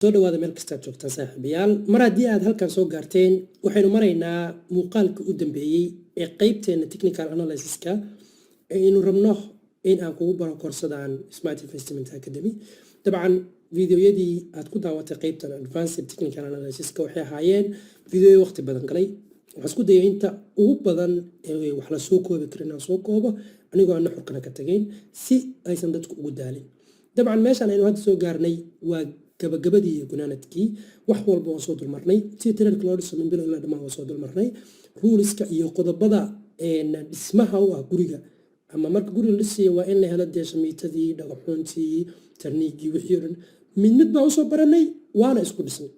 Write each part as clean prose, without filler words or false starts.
soo dhawaada meel kasta aad joogtaan saaxiibayaal mar haddii aad halkan soo gaarteen waxaynu maraynaa muuqaalka u dambeeyey ee qeybteena technical analysis-ka aynu rabno in aan kugu baro koorsadaan Smart Investment Academy. dabcan fiidiyoyadii aad ku daawatay qeybtan advanced technical analysis-ka waxay ahaayeen fiidiyo waqti badan galay. waxaan isku dayay inta ugu badan ee wax la soo koobi karin aan soo koobo anigoo aan xurkana ka tagayn si aysan dadku ugu daalin. dabcan meeshaan aynu hadda soo gaarnay waa gabagabadii gunaanadkii wax walba waan soo dulmarnay si tirarka loo dhiso min bilow ilaa dhammaan waan soo dulmarnay ruleska iyo qodobada dhismaha u ah guriga ama marka guriga la dhisayo waa in la helo deeshamiitadii dhagaxoontii tarniigii wixii oo dhan mid baan usoo baranay waana isku dhisnay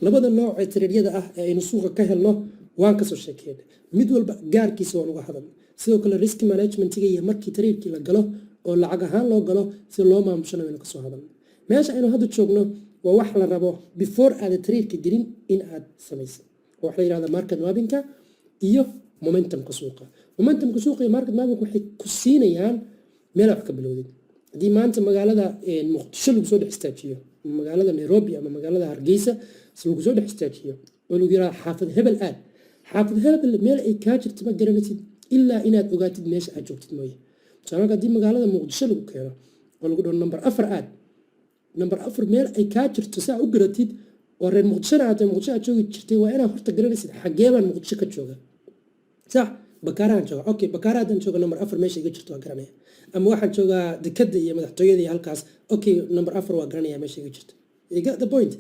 labada nooc ee tiraryada ah ee aynu suuqa ka helno waan kasoo sheekeynay mid walba gaarkiisa waan uga hadalnay sidoo kale risk managementiga iyo markii tariirkii la galo oo lacag ahaan loo galo si loo maamushana waynu kasoo hadalnay meesha aynu hadda joogno waa wax la rabo before aad tariirka gelin in aad samayso wax la yiraahdo market mapping iyo momentumka suuqa iyo market mapping waxay ku siinayaan meel wax ka bilowday hadii maanta magaalada Muqdisho lagu soo dhex istaajiyo magaalada Nairobi ama magaalada Hargeysa si lagu soo dhex istaajiyo oo lagu yiraahdo xaafad hebel meel ay ka jirto ma garanaysid ilaa inaad ogaatid meesha aad joogtid mooye sababta hadii magaalada Muqdisho lagu keeno oo lagu dhaho number 4 meel ay ka jirto saa u garatid oo reer Muqdisho aad joogi jirtay waa inaad horta garanaysid xagee baan Muqdisho ka jooga sax Bakaaraan jooga okay Bakaaraan jooga number 4 meesha iga jirto waa garanaya ama waxaan joogaa dekada iyo madaxtooyada halkaas okay number 4 waa garanaya meesha iga jirto you get the point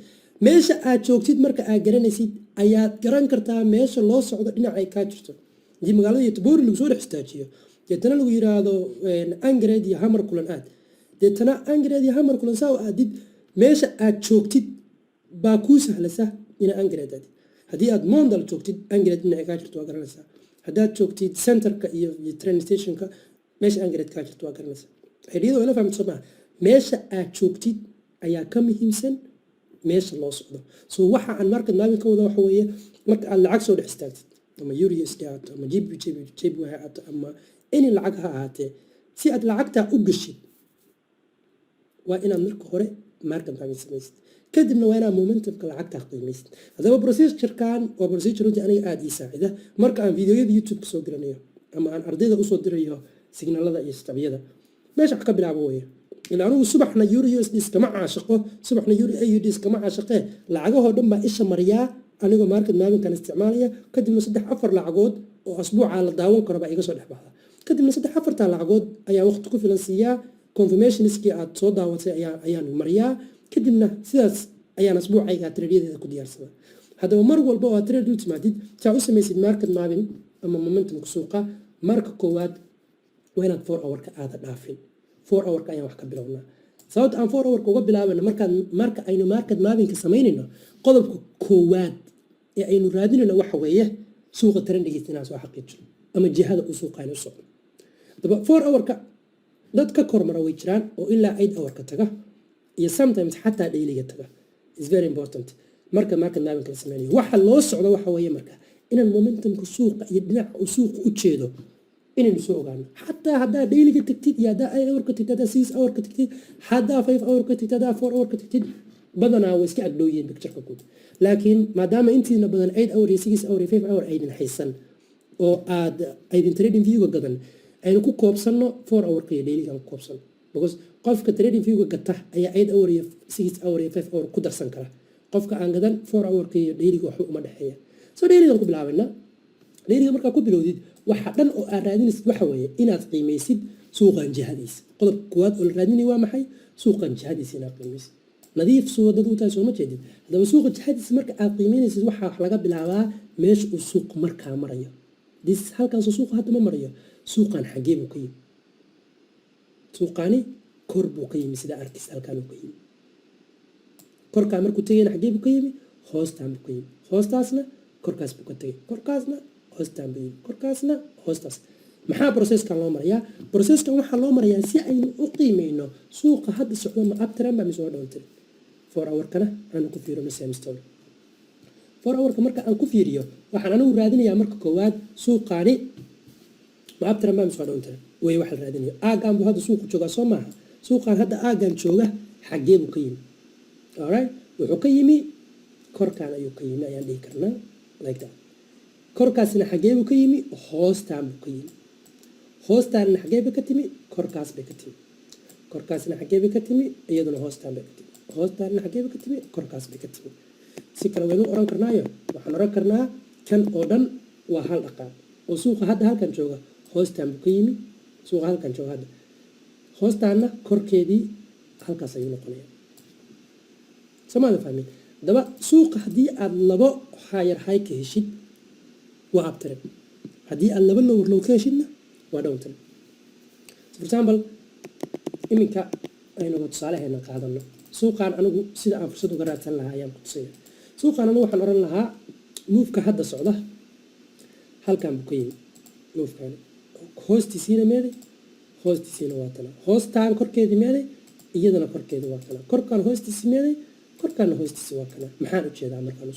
meesha aad joogtid marka aad garanaysid ayaad garan kartaa meesha loo socdo dhinaca ay ka jirto hadii magaalada Yatboori lagu soo dhex istaajiyo deetana lagu yiraahdo Angred iyo Hamar kulan aad deetana Angred iyo Hamar kulan saa aadid meesha aad joogtid baa ku sahlasa ina Angred aad hadii aad Mondal joogtid Angred dhinaca ka jirto waa garanaysaa haddaad joogtid centerka iyo train stationka meesha Angred ka jirto waa garanaysaa xiriirada wala fahamsan meesha aad joogtid ayaa ka muhiimsan meesha loo socdo soo waxa aan market mapping ka wada waxa weeye marka aad lacag soo dhex istaagtid ama USD ama JPY ama in lacag ha ahaatee si aad lacagta u gashid waa inaad marka hore market mapping samaysid kadibna waa inaad momentumka lacagta qiimaysid hadaba procedure-kan waa procedure aniga aad ii saacida marka aan fiidiyoyada YouTube ka soo diranayo ama aan ardayda u soo dirayo signalada iyo stabiyada meesha ka bilaabo weeye ilaa anigu subaxna USD kama caashaqo subaxna AUD kama caashaqe lacagahoo dhan baa isha mariyaa anigoo market mapping kan isticmaalaya kadibna 3-4 lacagood oo asbuuca la daawan karo baa iga soo dhaxbaxda kadibna 3-4 lacagood ayaa waqti ku filan siiyaa confirmationskii aad soo daawatay ayaan mariyaa kadibna sidaas ayaan asbuucayga tradeyadeeda ku diyaarsadaa hadaba mar walba oo trade u timaadid saa u samaysid market mapping ama momentumka suuqa marka koowaad waa inaad 4 hour ka aada dhaafin 4 hour ayaan wax ka bilownaa sababta aan 4 hour uga bilaabano marka aynu market mapping ka samaynayno qodobka koowaad ee aynu raadinayno waxa weeye suuqa trendigiisa inaan soo xaqiijino ama jihada uu suuqa aynu socdo daba 4 hour ka dad ka kormara way jiraan oo ilaa 8 hour ka taga iyo sometimes xataa daily ga taga is very important marka market mapping la samaynayo waxa loo socdo waxa weeye marka inaan momentumka suuqa iyo dhinaca uu suuqa u jeedo inaynu soo ogaano xataa haddaa daily ga tagtid iyo haddaa 8 hour ka tagtid haddaa 6 hour ka tagtid haddaa 5 hour ka tagtid haddaa 4 hour ka tagtid badanaa way iska agdhowyihiin picture-ka guud laakiin maadaama intiina badan 8 hour iyo 6 hour iyo 5 hour aydan haysan oo aydin trading view-ga gadan aynu ku koobsanno 4 hour ka iyo daily ga ku koobsanno because qofka trading view-ga gata ayaa 8 hour iyo 6 hour iyo 5 hour ku darsan kara qofka aan gadan 4 hour ka iyo daily ga wax uma dhaxeeya soo daily ga ku bilaabayna daily ga marka ku bilowdid waxa dhan oo aad raadinaysid waxa weeye inaad qiimaysid suuqan jihadiisa qodob koowaad oo la raadinayo waa maxay suuqan jihadiisa inaad qiimaysid nadiif suuqada u tahay soo ma jeedid hadaba suuqa jihadiisa marka aad qiimaynaysid waxa wax laga bilaabaa meesha uu suuq markaa marayo halkaas suuqa hadda ma marayo suuqan xagee buu ka yimi suuqani kor buu ka yimi sida arkis halkaan uu ka yimi korkaa markuu tagayna xagee buu ka yimi hoostaan buu ka yimi hoostaasna korkaas buu ka tagay korkaasna hoostaan buu yimi korkaasna hoostaas maxaa processkan loo marayaa processkan waxaa loo marayaa si aynu u qiimeyno suuqa hadda socdo ma uptrend ba mise waa downtrend 4 hour kana aan ku fiirino same story 4 hour marka aan ku fiiriyo waxaan anigu raadinayaa marka koowaad suuqani ma uptrend ba mise waa downtrend way wax la raadinayo aagaan buu hadda suuqa jooga soo maaha suuqan hadda aagaan jooga xagee buu ka yimi alright wuxuu ka yimi korkaan ayuu ka yimi ayaan dhihi karnaa like that. korkaasna xagee buu ka yimi hoostaan buu ka yimi hoostaanna xagee bay ka timi korkaas bay ka timi korkaasna xagee bay ka timi iyaduna hoostaan bay ka timi hoostaanna xagee bay ka timi korkaas bay ka timi si kale waynu oran karnaayo waxaan oran karnaa kan oo dhan waa hal dhaqaaq oo suuqa hadda halkan jooga hoostaan buu ka yimi suuqa halkan jooga hadda hoostaanna korkeedii halkaas ayuu noqonaya samaada fahmin daba suuqa haddii aad labo higher high ka heshid waa uptrend haddii aad laba lower low ka heshidna waa downtrend. For example iminka aynu tusaalaheena qaadano suuqaan anigu sida aan fursad uga raadsan lahaa ayaan ku tusaya suuqaan anigu waxaan oran lahaa moofka hadda socda halkan buu ka yimi moofkaan hoostiisiina meeday hoostiisiina waa tana hoostaan korkeedii meeday iyadana korkeedii waa tana korkaan hoostiisi meeday korkaana hoostiisi waa kana maxaan ujeedaa markaan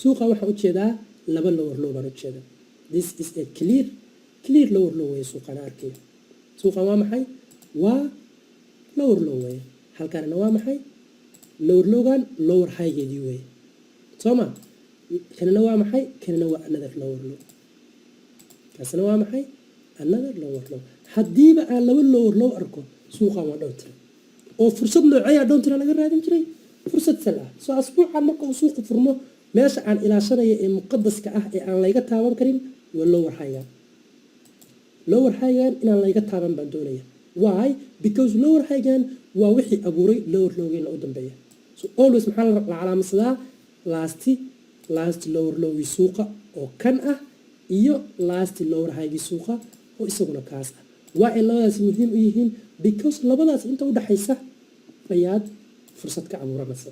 suuqa waxaan ujeedaa laba lower low baan ujeedaa this is a clear lower low way suuqaan arkayo suuqaan waa maxay waa lower low way halkaanna waa maxay lower lowgan lower highgeedii way sooma kanina waa maxay kanina waa another lower low kaasina waa maxay another lower low haddiiba aan laba lower low arko suuqaan waa downtrend oo fursad nooceeyaa downtrend laga raadin jiray fursad sal ah soo asbuucan marka uu suuqu furmo meesha aan ilaashanayo ee muqadaska ah ee aan layga taaban karin waa lower highgan inaan layga taaban baan doonaya why because lower highgan waa wixii abuuray lower lowgeena u dambeeya so always maxaa la calaamadsadaa last lower lowgii suuqa oo kan ah iyo last lower highgii suuqa oo isaguna kaas ah waa ay labadaas muhiim u yihiin because labadaas inta u dhaxaysa ayaad fursad ka abuuranaysa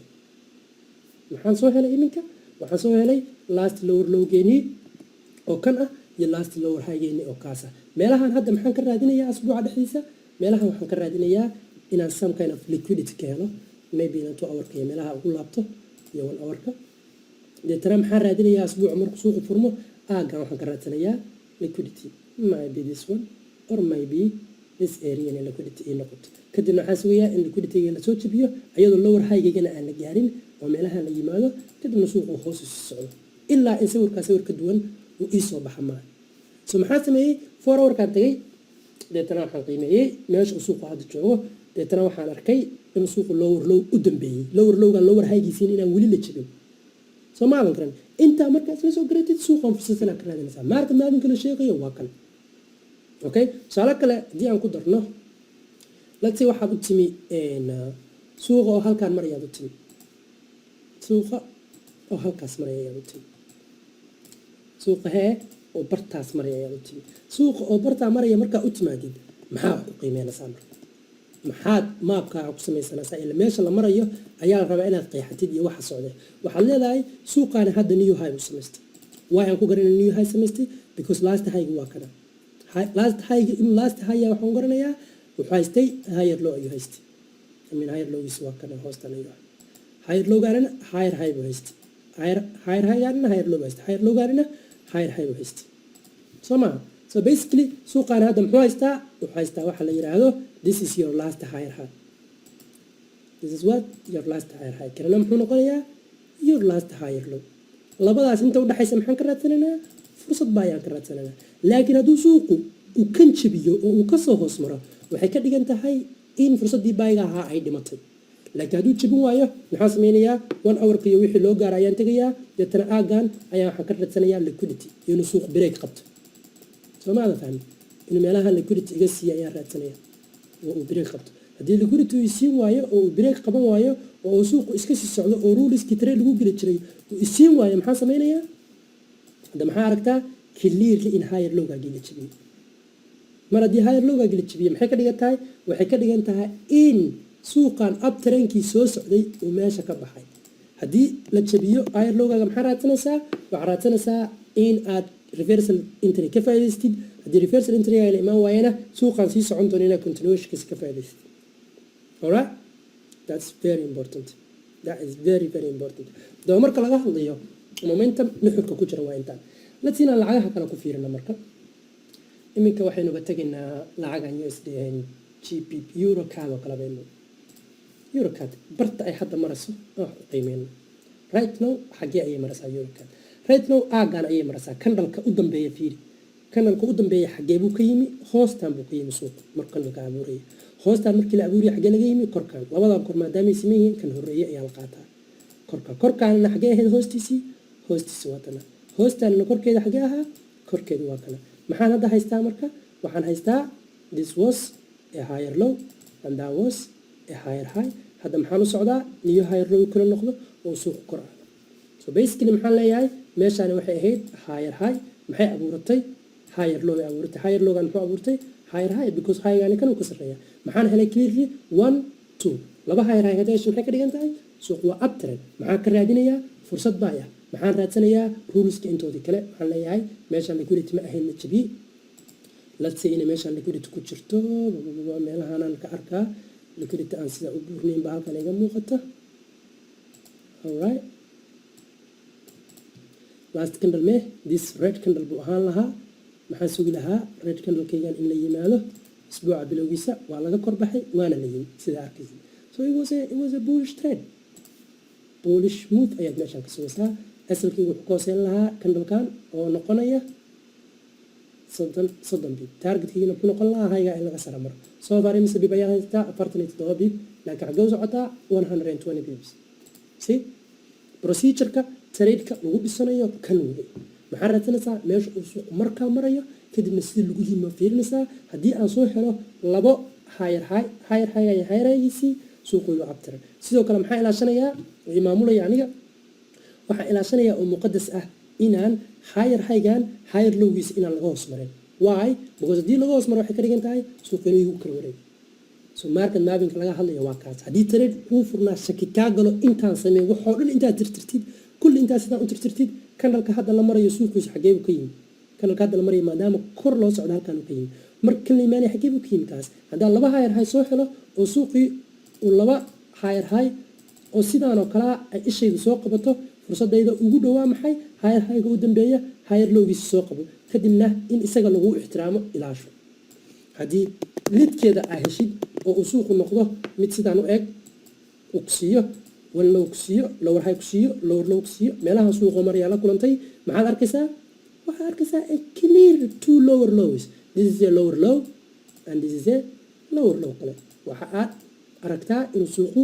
maxaan soo helay iminka waxaan soo helay last lower lowgeenii oo kan ah iyo last lower highgeenii oo kaas ah meelahan hadda maxaan ka raadinayaa asbuuca dhexdiisa meelahan waxaan ka raadinayaa inaan some kind of liquidity ka helo maybe inaan 2 hourka iyo meelaha ugu laabto iyo 1 hourka deetana maxaan raadinayaa asbuuca markuu suuqu furmo aagan waxaan ka raadsanayaa liquidity maybe this one or maybe this area in liquidity in noqoto kadibna waxaan sugayaa in liquidity-ga la soo jabiyo iyadoo lower high-gana aan la gaarin oo meelaha la yimaado kadibna suuqu hoos u socdo ilaa in sawir ka duwan uu ii soo baxa maaha so maxaan sameeyey 4 hourkaan tagay deetana waxaan qiimeeyey meesha uu suuqu hadda joogo deetana waxaan arkay in suuqu lower low u dambeeyey lower lowgan lower high-giisiin inaan weli la jabin soo maadan karan intaa markaas la soo garatid suuqan fursadana ka raadinaysaa marka maalinka la sheegayo waa kan okay tusaale kale haddii aan ku darno let's say waxaad u timi suuqa oo halkaan marayaad u timi suuqa oo halkaas maraya ayaad u timi suuqa hee oo bartaas maraya ayaad u timi suuqa oo bartaa maraya markaa u timaadid maxaa ku qiimeynaysaa marka maxaad maabkaa ku samaysanaysaa ila meesha la marayo ayaa la rabaa inaad qeexatid iyo waxa socday waxaad leedahay suuqaani hadda new high uu samaystay why aan ku garanay new high samaystay because last high waa kana last high waxaan garanayaa wuxuu haystay higher low ayuu haystay higher lowgiis waa kana hoostan ayuu higher low gaarina higher high buu haystay higher high gaarina higher low haystay higher low gaarina higher high buu haystay soma so basically suuqaan hadda muxuu haystaa wuxuu haystaa waxa la yiraahdo this is your last higher high this is what your last higher high kana muxuu noqonayaa your last higher low labadaas inta u dhaxaysa maxaan ka raadsanaynaa fursad baa ayaan ka raadsanaynaa laakiin hadduu suuqu uu kan jabiyo oo uu kasoo hoos maro waxay ka dhigan tahay in fursaddii baayiga ahaa ay dhimatay laakiin hadduu jabin waayo maxaan sameynayaa 1 hourka iyo wixii loo gaara ayaan tegayaa deetana aagan ayaa waxaan ka raadsanayaa liquidity inuu suuq break qabto soo maada fahmi inuu meelaha liquidity iga siiya ayaan raadsanaya oo uu break qabto haddii liquidity uu isiin waayo oo uu break qaban waayo oo uu suuqu iska sii socdo oo ruliskii trade lagu geli jiray uu isiin waayo maxaan sameynayaa hadda maxaa aragtaa clearly in higher lowgaagii la jabiyey mar haddii higher lowgaagii la jabiyey maxay ka dhigan tahay waxay ka dhigan tahay in suuqan uptrendkii soo socday uu meesha ka baxay haddii la jabiyo higher lowgaaga maxaa raadsanaysaa waxaa raadsanaysaa in aad reversal entry ka faa'iidaystid haddii reversal entry ay la imaan waayana suuqan sii socon doona inaad continuationkiisa ka faa'iidaystid alright that's very important that is very very important daba marka laga hadlayo momentum nuxurka ku jira waa intaan let's inaan lacagaha kale ku fiirino marka iminka waxaynuga tegaynaa lacagan USD GBP euro cad oo kale baynu eurocad barta ay hadda marayso wax u qiimeyno right now xagee ayay maraysaa eurocad right now aagaan ayay maraysaa kandhalka u dambeeya fiiri kandhalka u dambeeya xagee buu ka yimi hoostaan buu ka yimi suuqa marka kandhalka abuuraya hoostaan markii la abuuriya xagee laga yimi korkaan labadan kor maadaamay siman yihiin kan horeeye ayaa la qaataa korkaanna xagee ahayd hoostiisi waa tana hoostaanna korkeeda xagee ahaa korkeedu waa kana maxaan hadda haystaa marka waxaan haystaa this was a higher low and that was a higher high hadda maxaan u socdaa new higher low kala noqdo oo suuqa kor ah so basically maxaan leeyahay meeshaani waxay ahayd higher high maxay abuuratay higher low abuuratay higher lowgan muxuu abuurtay higher high because highgaani kan uu ka sarreeya maxaan helay clearly 1 2 laba higher high hadeesh maxay ka dhigan tahay suuq waa uptrend maxaan ka raadinayaa fursad baaya maxaan raadsanayaa ruleska intoodii kale waxaan leeyahay meeshaan liquidity ma ahayn la jabiyey let's say in meeshaan liquidity ku jirto meelahaanaan ka arkaa liquidity aan sida u buurnayn baa halkan iga muuqata alright last candle me this red candle buu ahaan lahaa maxaan sugi lahaa red candle-kaygan in la yimaado isbuuca bilowgiisa waa laga korbaxay waana la yimi sida arkaysa so it was a bullish trade bullish move ayaad meeshaan ka sugaysaa asalkii wuxuu ka hooseyn lahaa candlekan oo noqonaya 30 bib targetkiina wuxuu noqon lahaa hayga in laga sara maro soo far imise bib ayaa haystaa 47 bib laakiin xagee u socotaa 120 bibs see procedure-ka trade-ka lagu dhisanayo kan weeye maxaa raadsanaysaa meesha uu suuq markaa marayo kadibna sidii lagu yimi fiirinaysaa haddii aan soo helo labo higher high-giisii suuqu waa abtiran sidoo kale maxaa ilaashanayaa oo maamulaya aniga waxaa ilaashanayaa oo muqadas ah inaan higher high-gan higher low-giisa inaan laga hoos marin why because haddii laga hoos maro waxay ka dhigan tahay suuq inuu igu kala wareego so market mapping laga hadlayo waa kaas haddii trade kuu furnaa shaki kaa galo intaan sameeyo waxoo dhan intaad tirtirtid kulli intaad sidaan u tirtirtid kandhalka hadda la marayo suuqiisu xagee buu ka yimi kandhalka hadda la marayo maadaama kor loo socdo halkaan uu ka yimi marka kan la imaanaya xagee buu ka yimi kaas haddaan laba higher high soo helo oo suuqii uu laba higher high oo sidaan oo kalea ay ishaydu soo qabato fursadayda ugu dhowaa maxay higher high-ga u dambeeya higher low-giisa soo qabo kadibna in isaga lagu ixtiraamo ilaasho haddii lidkeeda aa heshid oo uu suuqu noqdo mid sidaan u eg uu ku siiyo wan low ku siiyo lower high ku siiyo lower low ku siiyo meelaha suuqu marayaa la kulantay maxaad arkaysaa waxaad arkaysaa a clear two lower lows this is a lower low and this is a lower low kale waxa aad aragtaa inuu suuqu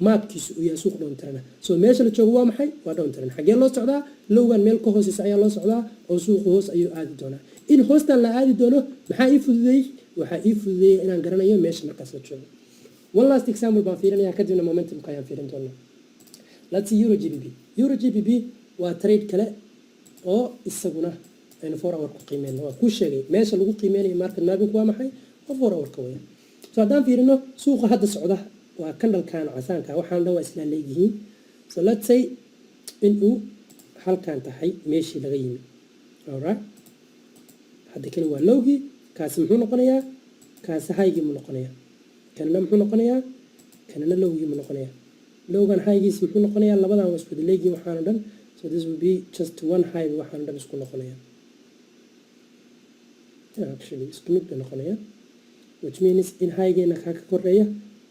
maabkiisu uu yahay suuq downtrend so meesha la joogo waa maxay waa downtrend xagee loo socdaa lowgan meel ka hooseysa ayaa loo socdaa oo suuqu hoos ayuu aadi doonaa in hoostan la aadi doono maxaa ii fududeeyey waxaa ii fududeeyey inaan garanayo meesha markaas la joogo one last example baan fiirinayaa kadibna momentumka ayaan fiirin doonaa let's see euro gbp waa trade kale oo isaguna aynu 4 hour ku qiimeyno waa kuu sheegay meesha lagu qiimeynayo market mapping waa maxay waa 4 hour ka weyn so haddaan fiirino suuqa hadda socda waa kandhalkan casaanka waxaan dhan waa isla leeyihiin so let's say inuu halkan tahay meeshii laga yimi alright hadda kani waa lowgii kaasi muxuu noqonayaa kaasi haygii mu noqonayaa kanina muxuu noqonayaa kanina lowgii mu noqonayaa lowgan highgiisi muxuu noqonayaa labadan waa isku leeyihiin waxaan dhan so this will be just one high waxaan dhan isku noqonayaa actually isku mid bay noqonayaa which means in highgeena kaa ka koreeya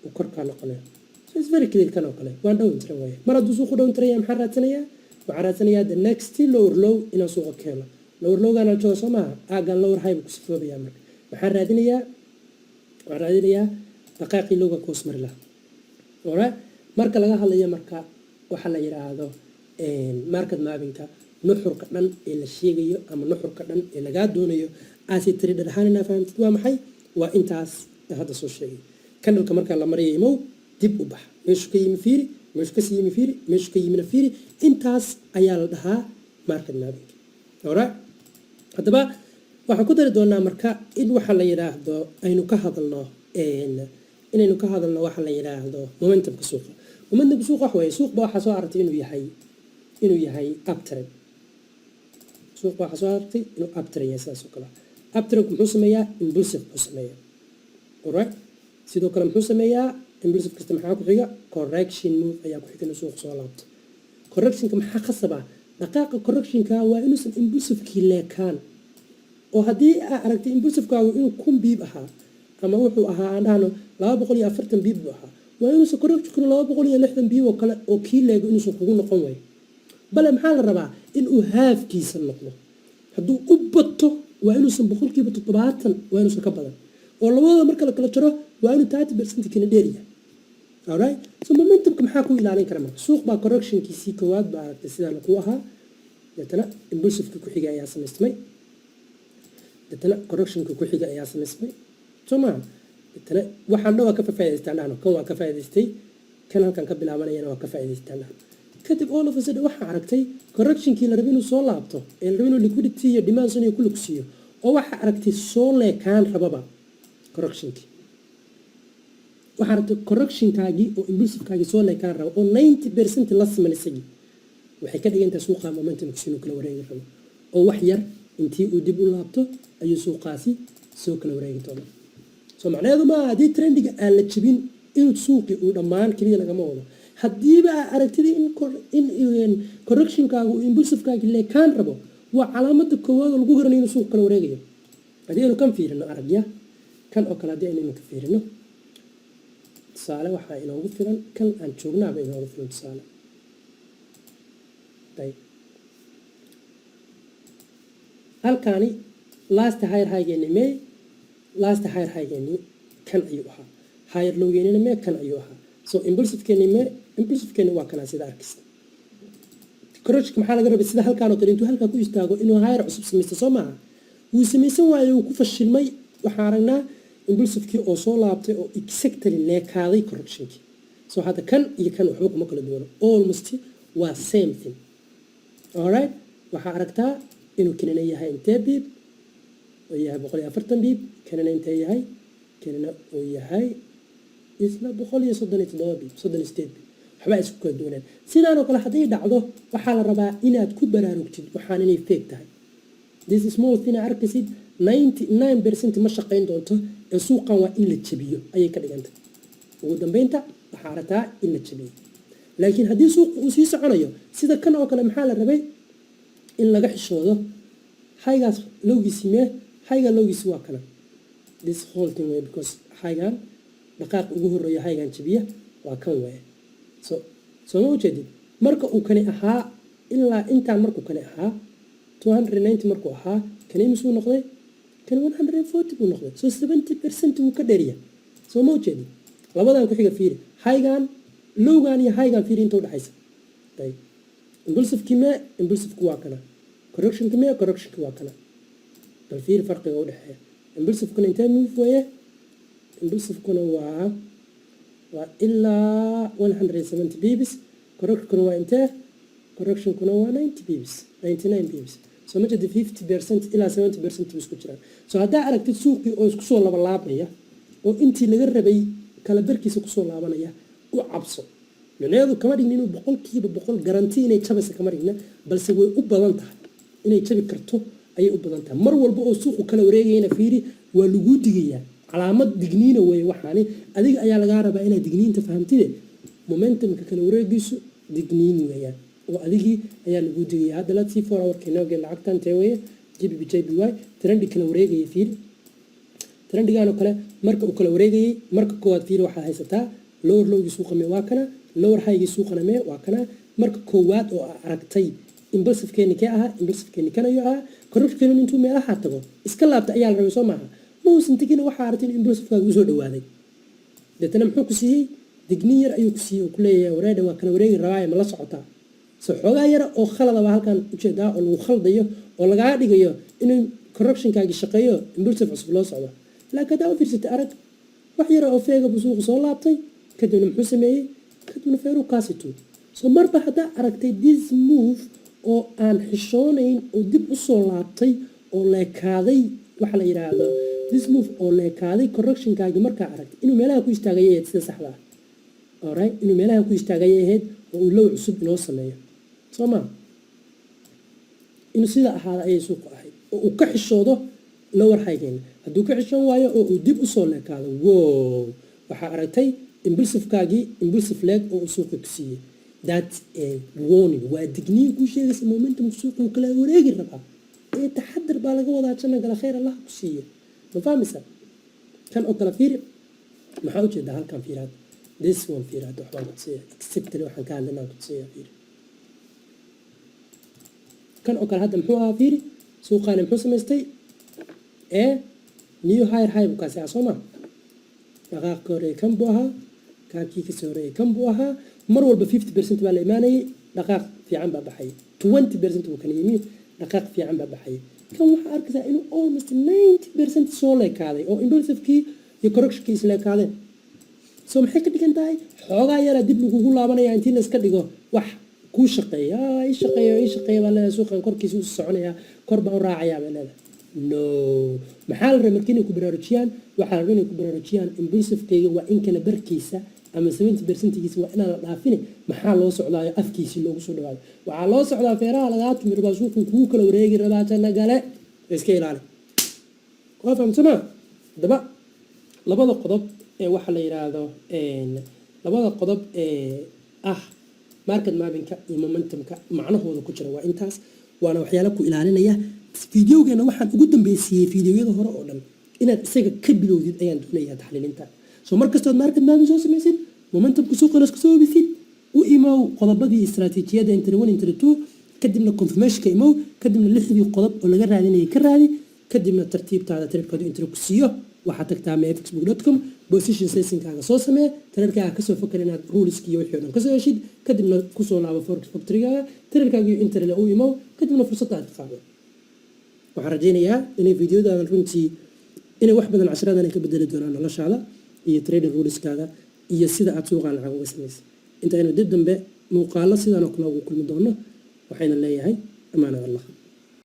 uu korkaa noqonayo so it's very clear kan oo kale waan down trend waaye mar hadduu suuqu down trend maxaa raadsanayaa waxaa raadsanayaa the next lower low inaan suuqa ka helo lower lowgan aan joogo soo maaha aagan lower high buu ku sifoobayaa marka waxaan raadinayaa dhaqaaqii lowga ka hoos mari lahaa alright marka laga hadlayo marka waxa la yiraahdo market mapping-ka nuxurka dhan ee la sheegayo ama nuxurka dhan ee lagaa doonayo aasi trader ahaan inaa fahamtid waa maxay waa intaas hadda soo sheegay kandhalka markaa la marayay imow dib u bax meeshu ka yimi fiiri meeshu kasii yimi fiiri meeshu ka yimina fiiri intaas ayaa la dhahaa market mapping alright haddaba waxaan ku dari doonaa marka in waxa la yiraahdo aynu ka hadalno inaynu ka hadalno waxa la yiraahdo momentumka suuqa wax weeye suuq baa waxa soo aragtay inuu yahay uptrend suuq baa waxa soo aragtay inuu uptrend yahay saas oo kale uptrend muxuu sameeyaa impulsive muxuu sameeyaa alright sidoo kale muxuu sameeyaa impulsive kasta maxaa ku xiga correction move ayaa ku xiga inuu suuq soo laabto correctionka maxaa khasaba dhaqaaqa correctionka waa inuusan impulsive-kii leekaan oo haddii aa aragtay impulsive-kaagu inuu 1000 biib ahaa ama wuxuu ahaa aan dhahno 240 biib buu ahaa waa inuusan correctionkuna 260 biib oo kale oo kii leego inuusan kugu noqon waayo, bale maxaa la rabaa inuu haafkiisa noqdo. hadduu u bato waa inuusan 70% waa inuusan ka badan, oo labadooda marka la kala jaro waa inuu 30% kana dheeriya. alright, so momentumka maxaa ku ilaalin kara marka? suuq baa correctionkiisii koowaad baa aragtay sidaan ku ahaa, deetana impulsiveka ku xiga ayaa samaysmay, deetana correctionka ku xiga ayaa samaysmay, soo maaha. deetana waxaan dhan waa ka faa'iidaystaan dhahno, kan waa ka faa'iidaystay, kan halkan ka bilaabanayana waa ka faa'iidaystaan dhahno. kadib all of a sudden waxaa aragtay correctionkii la rabay inuu soo laabto, ee la rabay inuu liquidity iyo demand zone ku lugsiiyo, oo waxaa aragtay soo leekaan rababa correctionkii. waxaa aragtay correctionkaagii oo impulsivekaagii soo leekaan raba oo 90% la siman isagii. waxay ka dhigan tahay suuqa momentumkiisa inuu kala wareegi rabo, oo wax yar intii uu dib u laabto ayuu suuqaasi soo kala wareegi doonaa. soo macnaheedu maaha haddii trendiga aan la jebin inuu suuqii uu dhammaan keliya lagama wado. haddiiba aa aragtida in correctionkaaga uu impulsivekaagii leekaan rabo, waa calaamada koowaad oo lagu garanayo inuu suuq kala wareegayo. haddii aynu kan fiirino aragya kan oo kale, haddii aynu iminka fiirino tusaale waxaa inoogu filan kan aan joognaaba inoogu filan tusaale. halkaani last higher highgeeni mee, last higher highgeeni kan ayuu ahaa, higher lowgeenina mee kan ayuu ahaa. so impulsivekeeni mee, impulsivekeeni waa kanaa sida arkista. correctionka maxaa laga rabay sida halkaan oo kale intuu halkaa ku istaago inuu higher cusub samaysto, soo maaha. wuu samaysan waayo, wuu ku fashilmay. waxaan aragnaa impulsivekii oo soo laabtay oo exactly leekaaday correctionkii. so hadda kan iyo kan waxba kuma kala duwano, almost waa same thing. alright, waxaa aragtaa inuu kanina yahay intee biib, oo yahay 140 biib, kanina intee yahay, kanina uu yahay isla 137 biib, 38 biib. waxba isku kala duwanaan. sidaan oo kale haddii dhacdo waxaa la rabaa inaad ku baraarugtid waxaan inay fake tahay. this small thing arkaysid 99% ma shaqayn doonto, ee suuqan waa in la jabiyo ayay ka dhigantay. ugu dambeynta waxaa aragtaa in la jabiyo. laakiin haddii suuqa uu sii soconayo sida kan oo kale, maxaa la rabay in laga xishoodo. haygaas lowgiisii mee, hayga lowgiisi waa kana, this whole thing way, because haygan dhaqaaq ugu horeeyo haygan jabiya waa kan way. so ma ujeedid marka uu kani ahaa ilaa intaan markuu kani ahaa 290 markuu ahaa, kani imisuu noqday, kani 140 buu noqday. so 70% wuu ka dheeriya. so ma ujeedid labadan ku xiga fiiri, haygan lowgan iyo haygan fiiri inta u dhaxaysa. impulsivekii mee, impulsiveki waa kana, correctionkii mee, correctionkii waa kana. bal fiiri farqiga u dhexeeya. impulsivekuna intee move weeye, impulsivekuna waa ilaa 170 biibs, correctionkuna waa intee, correctionkuna waa 90 biibs, 99 biibs. so ma jeedi 50% ilaa 70% isku jiraan. so haddaa aragtid suuqii oo isku soo labalaabaya oo intii laga rabay kala barkiisa kusoo laabanaya, u cabso. micnaheedu kama dhigna inuu 100% garanti inay jabaysa kama dhigna, balse way u badan tahay inay jabi karto, ayay u badan tahay. mar walba oo suuqu kala wareegayna fiiri, waa lagu digayaa, calaamad digniina weeye waxaani. adiga ayaa lagaa rabaa inaad digniinta fahamtide. momentumka kala wareegiisu digniin weeyaan, oo adigii ayaa lagu digaya. hadda la sii 4 hourka inooge lacagtan tee weeye GBP/JPY trendi kala wareegaya fiiri. trendigan oo kale marka uu kala wareegayay, marka koowaad fiiri waxaad haysataa lower lowgii suuqa mee waa kana, lower highgii suuqana mee waa kana. marka koowaad oo aragtay impulsivekeeni kee ahaa, impulsivekeeni kan ayuu ahaa. correctionkeeni intuu meelaha tago iska laabta ayaa la rabay, soo maaha. ma uusan tegin, waxaa aragtay in impulsivekaaga usoo dhawaaday. deetana muxuu ku siiyey, digniin yar ayuu ku siiyey oo ku leeyahay wareedha waa kala wareegi rabaaye ma la socotaa. so xoogaa yara oo khaladaba halkan ujeedaa oo lagu khaldayo oo lagaa dhigayo inuu correctionkaagii shaqeeyo, impulsive cusub loo socdo. laakiin haddaa u fiirsatay arag wax yara oo feega buu suuqa soo laabtay, kadibna muxuu sameeyey, kadibna feeruu kaasitu. so marba haddaa aragtay this move oo aan xishoonayn oo dib u soo laabtay oo leekaaday, waxa la yidhaahdo this move oo leekaaday correctionkaagii, markaa aragtay inuu meelaha ku istaagay ahayd sida saxda ah. alright, inuu meelaha ku istaagay ahayd oo uu low cusub inoo sameeyo, soo maa. inuu sida ahaada ayay suuqu ahayd, oo uu ka xishoodo lower highgeena. hadduu ka xishoon waayo oo uu dib usoo leekaado, wow, waxaa aragtay impulsivekaagii impulsive leg oo uu suuqa ku siiyey. that's a warning, waa digniin kuu sheegaysa momentum suuqa uu kala wareegi rabaa. ee taxadar baa laga wadaa, janna gala khayr allah ku siiye. ma fahmaysa? kan oo kale fiiri, maxaa ujeedaa halkan fiiraad this one fiir hadda waxbaan kutusiya exactly waxaan ka hadlaynaa kutusiya fiir kan oo kale hadda muxuu ahaa fiiri suuqaani muxuu samaystay new higher high buu kaasi soo ma dhaqaaqka hore kan buu ahaa kaakii kasoo horeeyay kan buu ahaa mar walba 50% baa la imaanayay dhaqaaq fiican baa baxay 20% buu kan yimi dhaqaaq fiican baa baxay kan waxaa arkaysaa inuu almost 90% soo leekaaday oo impulsivekii iyo correctionkii is leekaadeen so maxay ka dhigan tahay xoogaa yara dib lagugu laabanaya intii la iska dhigo wax kuu shaqeeya ii shaqeeya baa leedahay suuqan korkiisa u soconaya kor baa u raacayaa baa leedahay no maxaa la rabay markii inay ku baraarujiyaan waxaa la rabay inay ku baraarujiyaan impulsivekayga waa in kala barkiisa ama 70%giisa waa inaan la dhaafin maxaa loo socdaayo afkiisii loogu soo dhawaado waxaa loo socdaa feeraha lagaa tumir baa suuqu kuu kala wareegi rabaa jana gale iska ilaali waa fahamsanaa daba labada qodob ee waxa la yiraahdo labada qodob ah market mappingka iyo momentumka macnahooda ku jira waa intaas waana waxyaalo ku ilaalinaya fiidiyogeena waxaan ugu dambeysiyay fiidiyooyada hore oo dhan inaad isaga ka bilowdid ayaan doonayaa taxliilinta soo markastood market mapping soo samaysid momentumka suuqa iska soo bisid u imow qodobadii istaraatiijiyada inter 1 inter 2 kadibna confirmationka imow kadibna lixdii qodob oo laga raadinayay ka raadi kadibna tartiibtaada trade-kooda inter ku siiyo waxaad tagtaa mfxbook.com position sizingkaaga soo samee trade-kaaga kasoo fakar inaad ruleski iyo wixii oo dhan kasoo heshid kadibna kusoo laabo forex factory-gaaga trade-kaaga iyo interle u imow kadibna fursadda aad qaado waxaan rajaynayaa inay fiidiyoodadan runtii inay wax badan casharadan ay ka bedeli doonaan noloshaada iyo trading ruleskaada iyo sida aad suuqaan lacag uga samaysa inta aynu dib dambe muuqaalo sidaan oo kale ugu kulmi doono waxayna leeyahay amaanada allah